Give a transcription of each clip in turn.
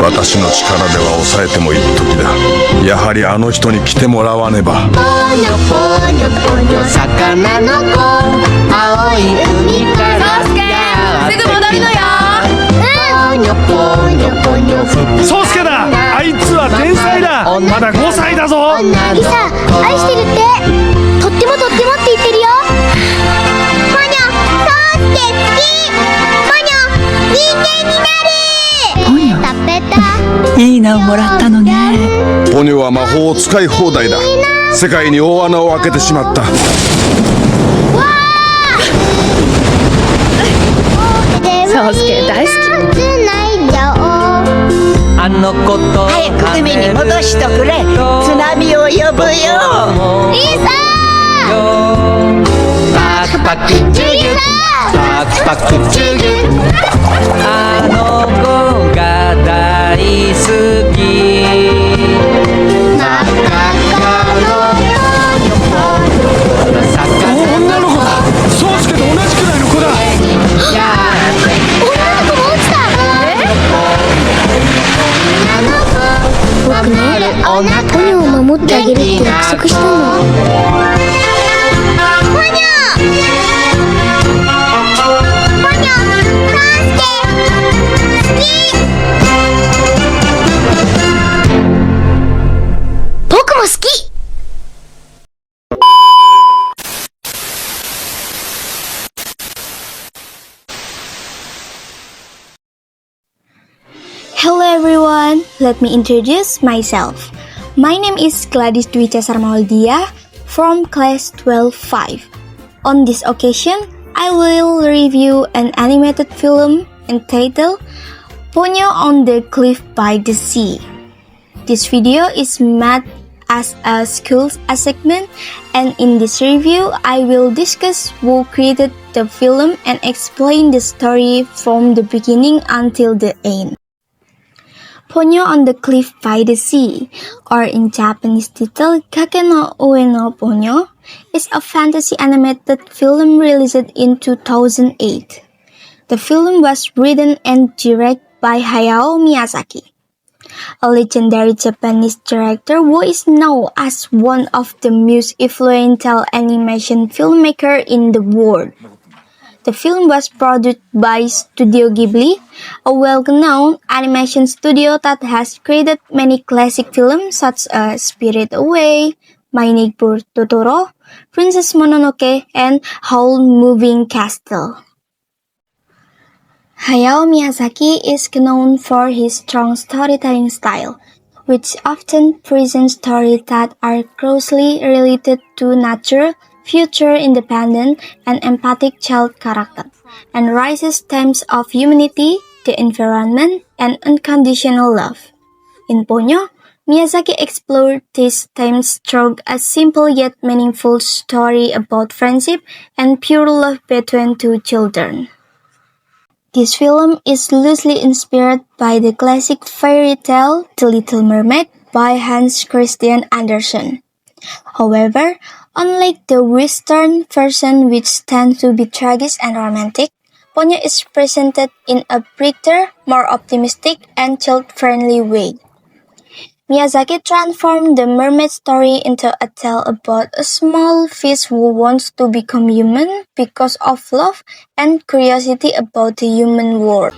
私の力では抑えても一時だ。やはりあの人に来てもらわねば。ポニョポニョポニョ魚の子、青い海からすぐ戻るのよ。ポニョポニョポニョ宗介だ、あいつは天才だ。まだ5歳だぞ。リサ、愛してるってとってもって言ってるよ。ポニョ、宗介好き。ポニョ、人間になる。ポニョ、タペタいい名をもらったのね。ポニョは魔法を使い放題だ。世界に大穴を開けてしまった。宗介大好き。あの子と早く海に戻しとくれ。津波を呼ぶよ。リサパクパクチュギュパクパクチュギュ、あの子が大好き。真っ赤の女の子だ。宗介と同じくらいの子だ。女の子も落ちた。僕ね、ポニョを守ってあげるって約束したの。ポニョ、ポニョ、宗介好き。僕も好き。Hello everyone, let me introduce myself. My name is Gladis cesar maulidia from class 12-5. On this occasion, I will review an animated film entitled Ponyo on the Cliff by the Sea. This video is made as a school assignment, and in this review, I will discuss who created the film and explain the story from the beginning until the end. Ponyo on the Cliff by the Sea, or in Japanese title Kake no Ue no Ponyo, is a fantasy animated film released in 2008. The film was written and directed by Hayao Miyazaki, a legendary Japanese director who is known as one of the most influential animation filmmakers in the world. The film was produced by Studio Ghibli, a well-known animation studio that has created many classic films such as Spirited Away, My Neighbor Totoro, Princess Mononoke, and Howl's Moving Castle. Hayao Miyazaki is known for his strong storytelling style, which often presents stories that are closely related to nature, future independent and empathic child character, and raises themes of humanity, the environment, and unconditional love. In Ponyo, Miyazaki explored these themes through a simple yet meaningful story about friendship and pure love between two children. This film is loosely inspired by the classic fairy tale The Little Mermaid by Hans Christian Andersen. However, unlike the Western version which tends to be tragic and romantic, Ponyo is presented in a brighter, more optimistic, and child-friendly way. Miyazaki transformed the mermaid story into a tale about a small fish who wants to become human because of love and curiosity about the human world.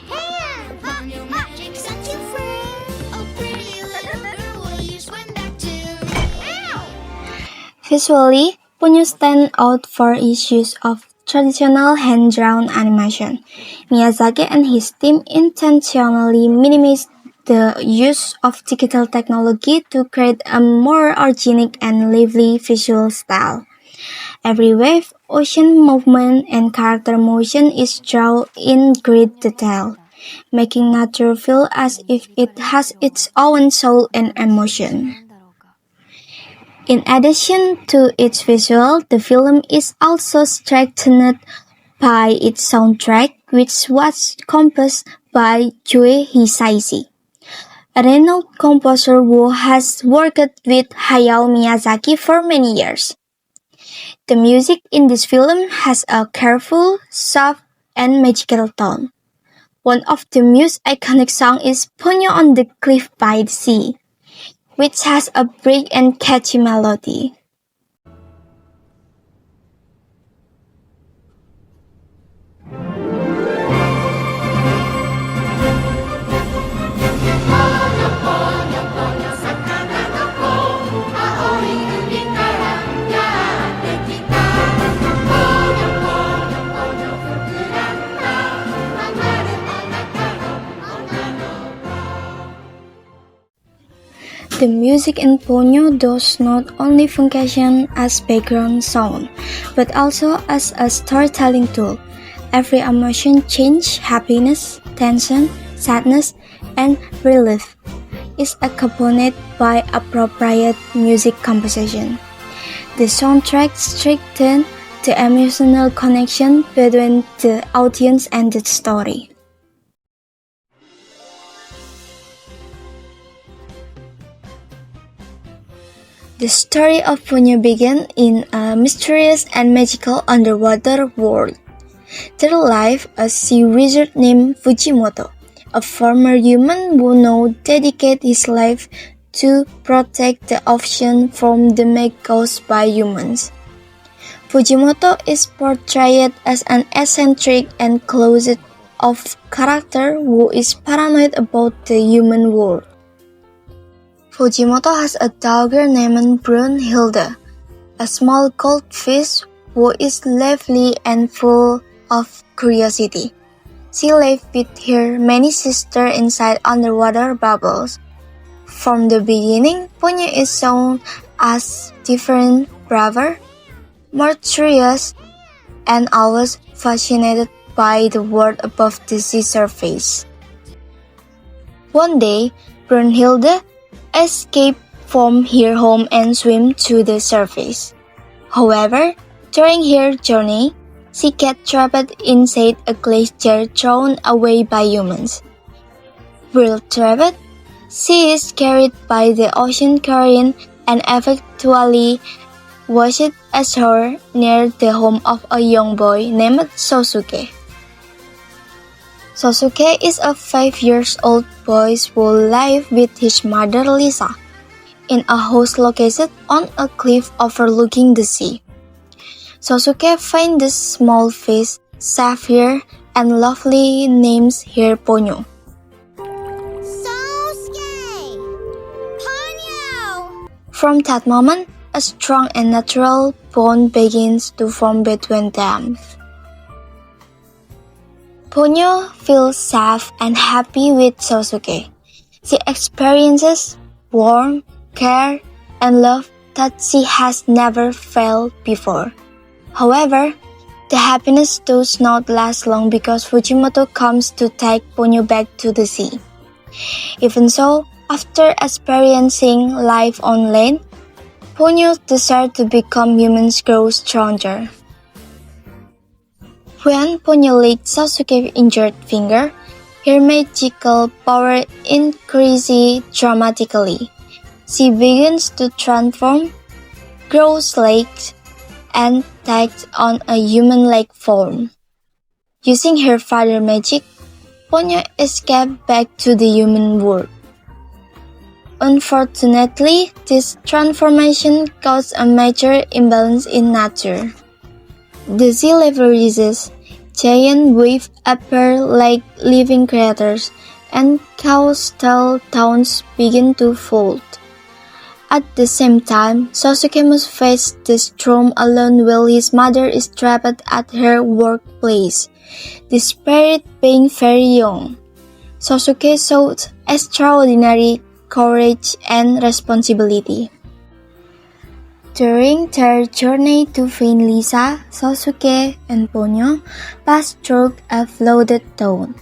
Visually, Ponyo stands out for its use of traditional hand-drawn animation. Miyazaki and his team intentionally minimized the use of digital technology to create a more organic and lively visual style. Every wave, ocean movement, and character motion is drawn in great detail, making nature feel as if it has its own soul and emotion. In addition to its visual, the film is also strengthened by its soundtrack, which was composed by Joe Hisaishi, a renowned composer who has worked with Hayao Miyazaki for many years. The music in this film has a careful, soft, and magical tone. One of the most iconic songs is Ponyo on the Cliff by the Sea, which has a bright and catchy melody. The music in Ponyo does not only function as background sound, but also as a storytelling tool. Every emotion change, happiness, tension, sadness, and relief is accompanied by appropriate music composition. The soundtrack strengthens the emotional connection between the audience and the story. The story of Ponyo began in a mysterious and magical underwater world. There lived a sea wizard named Fujimoto, a former human who now dedicated his life to protect the ocean from damage caused by humans. Fujimoto is portrayed as an eccentric and closed-off character who is paranoid about the human world. Fujimoto has a daughter named Brunhilde, a small goldfish who is lively and full of curiosity. She lives with her many sisters inside underwater bubbles. From the beginning, Ponyo is shown as different, braver, more curious, and always fascinated by the world above the sea surface. One day, Brunhilde escaped from her home and swam to the surface. However, during her journey, she gets trapped inside a glacier thrown away by humans. While trapped, she is carried by the ocean current and eventually washed ashore near the home of a young boy named Sosuke. Sosuke is a 5-year-old boy who lives with his mother Lisa in a house located on a cliff overlooking the sea. Sosuke finds the small fish, Sapphire, and lovely names her Ponyo. Sosuke! Ponyo! From that moment, a strong and natural bond begins to form between them. Ponyo feels safe and happy with Sosuke. She experiences warmth, care, and love that she has never felt before. However, the happiness does not last long because Fujimoto comes to take Ponyo back to the sea. Even so, after experiencing life on land, Ponyo's desire to become human grows stronger. When Ponyo licks Sosuke's injured finger, her magical power increases dramatically. She begins to transform, grows legs, and takes on a human-like form. Using her father's magic, Ponyo escapes back to the human world. Unfortunately, this transformation caused a major imbalance in nature. The sea level rises, giant waves appear like living creatures, and coastal towns begin to fold. At the same time, Sosuke must face the storm alone while his mother is trapped at her workplace, despite being very young. Sosuke showed extraordinary courage and responsibility. During their journey to find Lisa, Sosuke and Ponyo pass through a flooded town,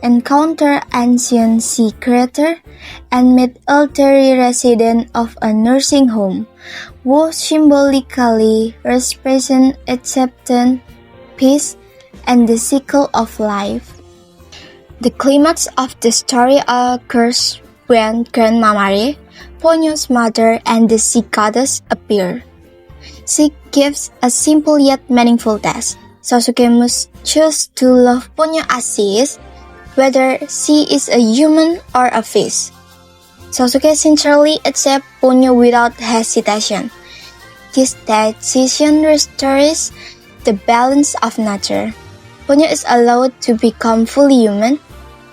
encounter ancient sea creatures, and meet elderly residents of a nursing home, who symbolically represent acceptance, peace, and the cycle of life. The climax of the story occurs when Grandma Mare, Ponyo's mother, and the sea goddess appear. She gives a simple yet meaningful test. Sosuke must choose to love Ponyo as she is, whether she is a human or a fish. Sosuke sincerely accepts Ponyo without hesitation. This decision restores the balance of nature. Ponyo is allowed to become fully human.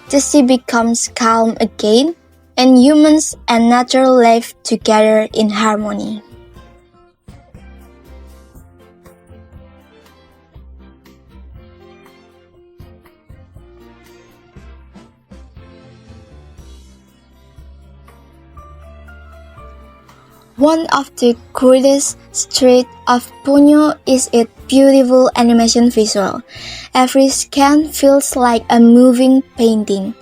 The sea becomes calm again, and humans and nature live together in harmony. One of the greatest strengths of Ponyo is its beautiful animation visual. Every scan feels like a moving painting.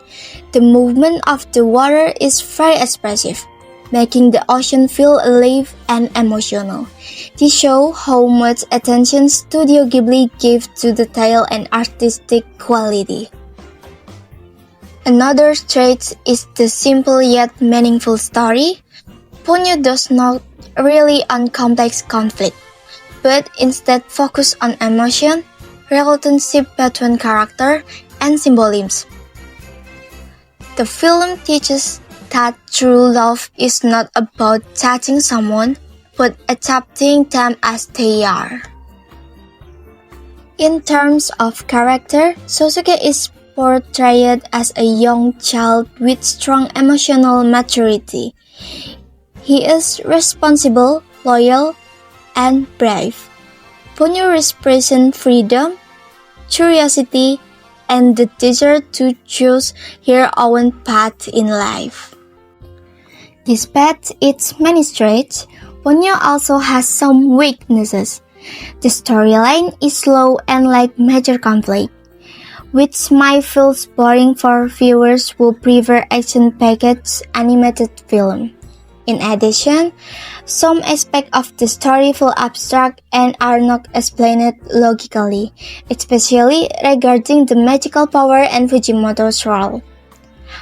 The movement of the water is very expressive, making the ocean feel alive and emotional. This shows how much attention Studio Ghibli gives to detail and artistic quality. Another trait is the simple yet meaningful story. Ponyo does not rely on complex conflict, but instead focus on emotion, relationship between character, and symbolism. The film teaches that true love is not about judging someone, but accepting them as they are. In terms of character, Sosuke is portrayed as a young child with strong emotional maturity. He is responsible, loyal, and brave. Ponyo represents freedom, curiosity, and the desire to choose her own path in life. Despite its many strengths, Ponyo also has some weaknesses. The storyline is slow and lacks major conflict, which might feel boring for viewers who prefer action-packed animated film. In addition, some aspects of the story feel abstract and are not explained logically, especially regarding the magical power and Fujimoto's role.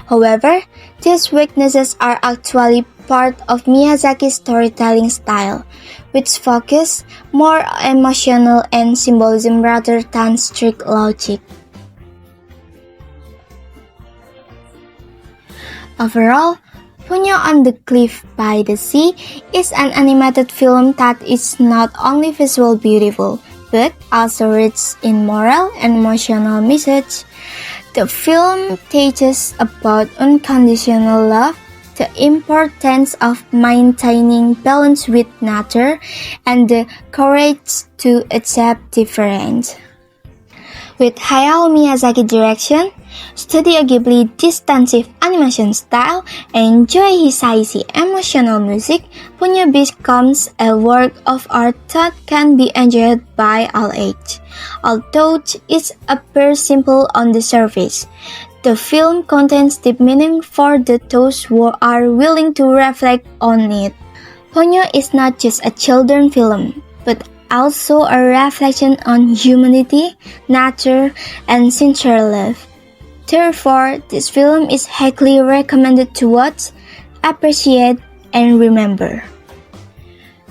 However, these weaknesses are actually part of Miyazaki's storytelling style, which focuses more emotional and symbolism rather than strict logic. Overall, Ponyo on the Cliff by the Sea is an animated film that is not only visually beautiful, but also rich in moral and emotional message. The film teaches about unconditional love, the importance of maintaining balance with nature, and the courage to accept difference. With Hayao Miyazaki direction, Studio Ghibli distinctive animation style, and Joe Hisaishi emotional music, Ponyo becomes a work of art that can be enjoyed by all ages. Although it appears simple on the surface, the film contains deep meaning for those who are willing to reflect on it. Ponyo is not just a children's film, but also a reflection on humanity, nature, and sincere love. Therefore, this film is highly recommended to watch, appreciate, and remember.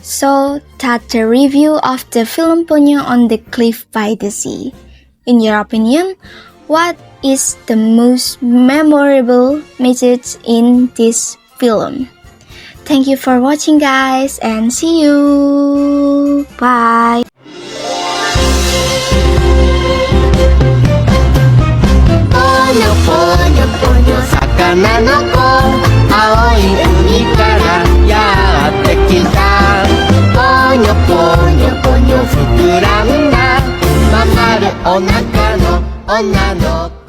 So, that's the review of the film Ponyo on the Cliff by the Sea. In your opinion, what is the most memorable message in this film? Thank you for watching, guys, and see you! Bye! Ponyo, ponyo, ponyo, 魚の子、青い海からやってきた。ぽにょぽにょぽにょ膨らんだまん丸お腹の女の子。